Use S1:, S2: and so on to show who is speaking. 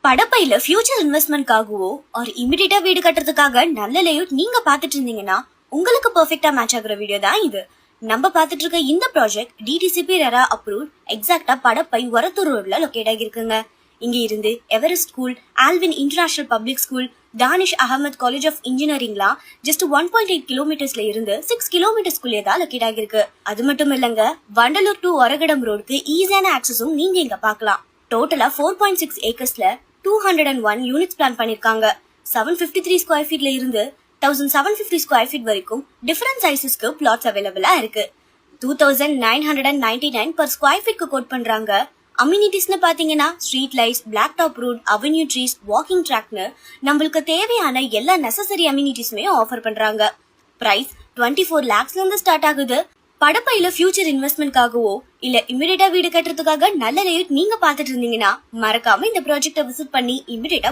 S1: படப்பையில future இன்வெஸ்ட்மெண்ட்காகவோ ஒரு இமிடியேட்டா வீடு கட்டுறதுக்காக நல்ல லேஅவுட் நீங்க பாத்துட்டு இருந்தீங்கன்னா உங்களுக்கு பெர்ஃபெக்ட்டா மேட்ச் ஆகுற வீடியோ தான் இது. நம்ம பாத்துட்டு இருக்க இந்த ப்ராஜெக்ட் டிடிசிபி ரெரா அப்ரூவ்ட், எக்ஸாக்ட்டா படப்பை ஒரத்தூர் ரோட்ல லொகேட் ஆகிருக்குங்க. இங்க இருந்து Everest school, Alvin international public school, Dhanish Ahmed college of இன்ஜினியரிங்லாம் ஜஸ்ட் 1.8 கிலோமீட்டர்ஸ்ல இருந்து 6 கிலோமீட்டர்ஸ்குள்ளே தான் லொகேட் ஆகிருக்கு. அது மட்டும் இல்லங்க, வண்டலூர் டு ஒரகடம் ரோடுக்கு ஈஸியான ஆக்சஸும் நீங்க இங்க பார்க்கலாம். டோட்டலா 4.6 ஏக்கர்ஸ்ல 201 யூனிட்ஸ் பிளான் பண்ணிருக்காங்க. 753 ஸ்கொயர் ஃபீட்ல இருந்து 1750 ஸ்கொயர் ஃபீட் வரைக்கும் டிஃபரண்ட் சைஸஸ்க்கு பிளாட்ஸ் அவைலபிளா இருக்கு. 2999 per ஸ்கொயர் ஃபீட்க்கு கோட் பண்றாங்க. அம்யூனிட்டிஸ்னு பாத்தீங்கன்னா street lights, black top road, avenue trees, walking ட்ராக்னு நம்மளுக்கு தேவையான எல்லா நெசசரி அம்யூனிட்டிஸுமே ஆஃபர் பண்றாங்க. பிரைஸ் 24 lakhsல இருந்து ஸ்டார்ட் ஆகுது. படப்பையில ஃபியூச்சர் இன்வெஸ்ட்மெண்ட்காகவோ இல்ல இமிடியேட்டா வீடு கட்டுறதுக்காக நல்ல லேஅவுட் நீங்க பாத்துட்டு இருந்தீங்கன்னா மறக்காம இந்த ப்ராஜெக்ட விசிட் பண்ணி இமிடியேட்டா